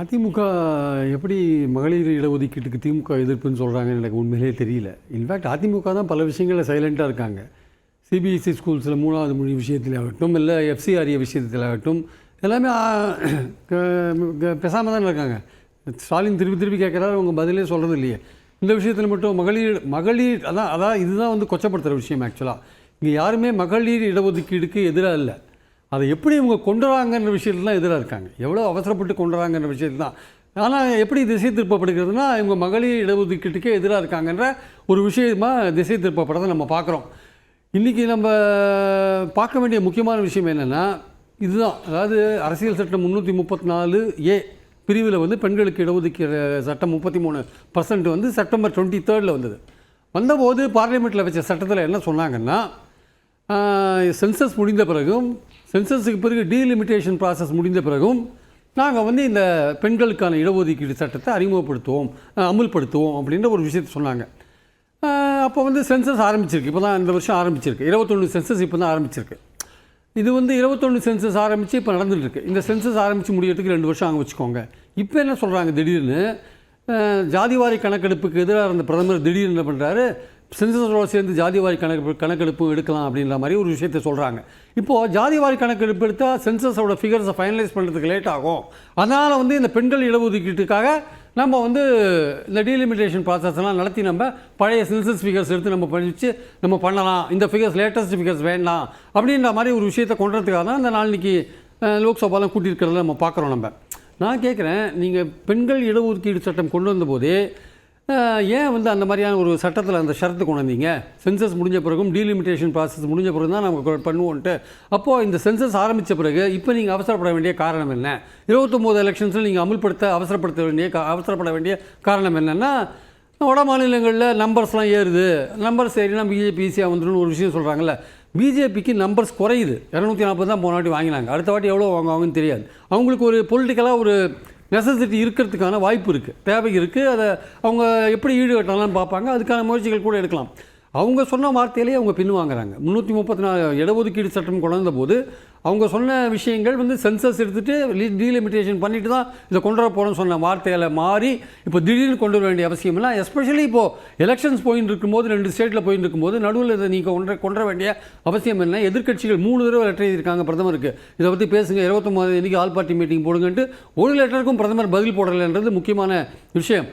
அதிமுக எப்படி மகளிர் இடஒதுக்கீட்டுக்கு திமுக எதிர்ப்புன்னு சொல்கிறாங்கன்னு எனக்கு உண்மையிலே தெரியல. இன்ஃபேக்ட் அதிமுக தான் பல விஷயங்களில் சைலண்ட்டாக இருக்காங்க. சிபிஎஸ்சி ஸ்கூல்ஸில் 3வது மொழி விஷயத்தில் ஆகட்டும், இல்லை எஃப்சிஆர்ஏ விஷயத்தில் ஆகட்டும், எல்லாமே பேசாமல் தான் இருக்காங்க. ஸ்டாலின் திருப்பி திருப்பி கேட்குறாரு, அவங்க பதிலே சொல்கிறது இல்லையே. இந்த விஷயத்தில் மட்டும் மகளிர் அதான் இதுதான் வந்து கொச்சப்படுத்துகிற விஷயம். ஆக்சுவலாக இங்கே யாருமே மகளிர் இடஒதுக்கீடுக்கு எதிராக இல்லை. அதை எப்படி இவங்க கொண்டு வராங்கன்ற விஷயத்தில் தான் எதிராக இருக்காங்க. எவ்வளோ அவசரப்பட்டு கொண்டு வராங்கன்ற விஷயத்தில் தான். ஆனால் எப்படி திசை திருப்பப்படுகிறதுனா, இவங்க மகளிர் இடஒதுக்கீட்டுக்கே எதிராக இருக்காங்கன்ற ஒரு விஷயமாக திசை திருப்பப்படுறதை நம்ம பார்க்குறோம். இன்றைக்கி நம்ம பார்க்க வேண்டிய முக்கியமான விஷயம் என்னென்னா இதுதான். அதாவது அரசியல் சட்டம் 334A பிரிவில் வந்து பெண்களுக்கு இடஒதுக்கீடு சட்டம் 33% வந்து செப்டம்பர் 23 வந்தது. வந்தபோது பார்லிமெண்ட்டில் வச்ச சட்டத்தில் என்ன சொன்னாங்கன்னா, சென்சஸ் முடிந்த பிறகும், சென்சஸுக்கு பிறகு டீலிமிட்டேஷன் ப்ராசஸ் முடிந்த பிறகும் நாங்கள் வந்து இந்த பெண்களுக்கான இடஒதுக்கீடு சட்டத்தை அமுல்படுத்துவோம் அப்படின்ற ஒரு விஷயத்தை சொன்னாங்க. அப்போ வந்து சென்சஸ் ஆரம்பிச்சிருக்கு. இப்போ தான் இந்த வருஷம் ஆரம்பிச்சிருக்கு. 21 சென்சஸ் இப்போ தான் ஆரம்பிச்சிருக்கு. இது வந்து 21 சென்சஸ் ஆரம்பித்து இப்போ நடந்துகிட்ருக்கு. இந்த சென்சஸ் ஆரம்பித்து முடியறதுக்கு 2 வருஷம் ஆக வச்சுக்கோங்க. இப்போ என்ன சொல்கிறாங்க, திடீர்னு ஜாதிவாரி கணக்கெடுப்புக்கு எதிராக இருந்த பிரதமர் திடீர்னு என்ன பண்ணுறாரு, சென்சஸோடு சேர்ந்து ஜாதிவாரி கணக்கெடுப்பு எடுக்கலாம் அப்படின்ற மாதிரி ஒரு விஷயத்தை சொல்கிறாங்க. இப்போது ஜாதிவாரி கணக்கெடுப்பு எடுத்தால் சென்சஸோட ஃபிகர்ஸை ஃபைனலைஸ் பண்ணுறதுக்கு லேட் ஆகும். அதனால் வந்து இந்த பெண்கள் இடஒதுக்கீட்டுக்காக நம்ம வந்து இந்த டீலிமிட்டேஷன் ப்ராசஸ்லாம் நடத்தி நம்ம பழைய சென்சஸ் ஃபிகர்ஸ் எடுத்து நம்ம படித்து நம்ம பண்ணலாம். இந்த ஃபிகர்ஸ் லேட்டஸ்ட் ஃபிகர்ஸ் வேண்டாம் அப்படின்ற மாதிரி ஒரு விஷயத்தை கொண்டுறதுக்காக தான் இந்த நாளைக்கு லோக்சபாலாம் கூட்டியிருக்கிறத நம்ம பார்க்குறோம். நான் கேட்குறேன், நீங்கள் பெண்கள் இடஒதுக்கீடு சட்டம் கொண்டு வந்தபோதே ஏன் வந்து அந்த மாதிரியான ஒரு சட்டத்தில் அந்த ஷரத்து கொண்டு வந்தீங்க? சென்சஸ் முடிஞ்ச பிறகும் டீலிமிட்டேஷன் ப்ராசஸ் முடிஞ்ச பிறகு தான் நம்ம பண்ணுவோன்ட்டு. அப்போது இந்த சென்சஸ் ஆரம்பித்த பிறகு இப்போ நீங்கள் அவசரப்பட வேண்டிய காரணம் என்ன? 29 எலெக்ஷன்ஸில் நீங்கள் அவசரப்பட வேண்டிய காரணம் என்னென்னா, வட மாநிலங்களில் நம்பர்ஸ்லாம் ஏறுது, நம்பர்ஸ் ஏறினா பிஜேபி ஈஸியாக வந்துடும் ஒரு விஷயம் சொல்கிறாங்கல்ல. பிஜேபிக்கு நம்பர்ஸ் குறையுது. 240 தான் போன வாட்டி வாங்கினாங்க. அடுத்த வாட்டி எவ்வளோ வாங்குவாங்கன்னு தெரியாது. அவங்களுக்கு ஒரு பொலிட்டிக்கலாக ஒரு நெசசிட்டி இருக்கிறதுக்கான வாய்ப்பு இருக்குது, தேவை இருக்குது. அதை அவங்க எப்படி ஈடுகட்டலாம்னு பார்ப்பாங்க. அதுக்கான முயற்சிகள் கூட எடுக்கலாம். அவங்க சொன்ன வார்த்தையிலேயே அவங்க பின்வாங்குறாங்க. 334 இடஒதுக்கீடு சட்டம் கொண்டு வந்தபோது அவங்க சொன்ன விஷயங்கள் வந்து சென்சஸ் எடுத்துகிட்டு டீலிமிட்டேஷன் பண்ணிட்டு தான் இதை கொண்டு வர போகிறோன்னு சொன்ன வார்த்தையில் மாறி இப்போ திடீர்னு கொண்டு வர வேண்டிய அவசியம் இல்லை. எஸ்பெஷலி இப்போது எலெக்ஷன்ஸ் போயின்னு இருக்கும்போது, 2 ஸ்டேட்டில் போயின்னு இருக்கும்போது நடுவில் இதை நீங்கள் கொண்டு வர வேண்டிய அவசியம் என்ன? எதிர்க்கட்சிகள் 3 தடவை லெட்டர் எழுதியிருக்காங்க பிரதமருக்கு, இதை பற்றி பேசுங்க, 29 ஆல் பார்ட்டி மீட்டிங் போடுங்கன்ட்டு. ஒரு லெட்டருக்கும் பிரதமர் பதில் போடலைன்றது முக்கியமான விஷயம்.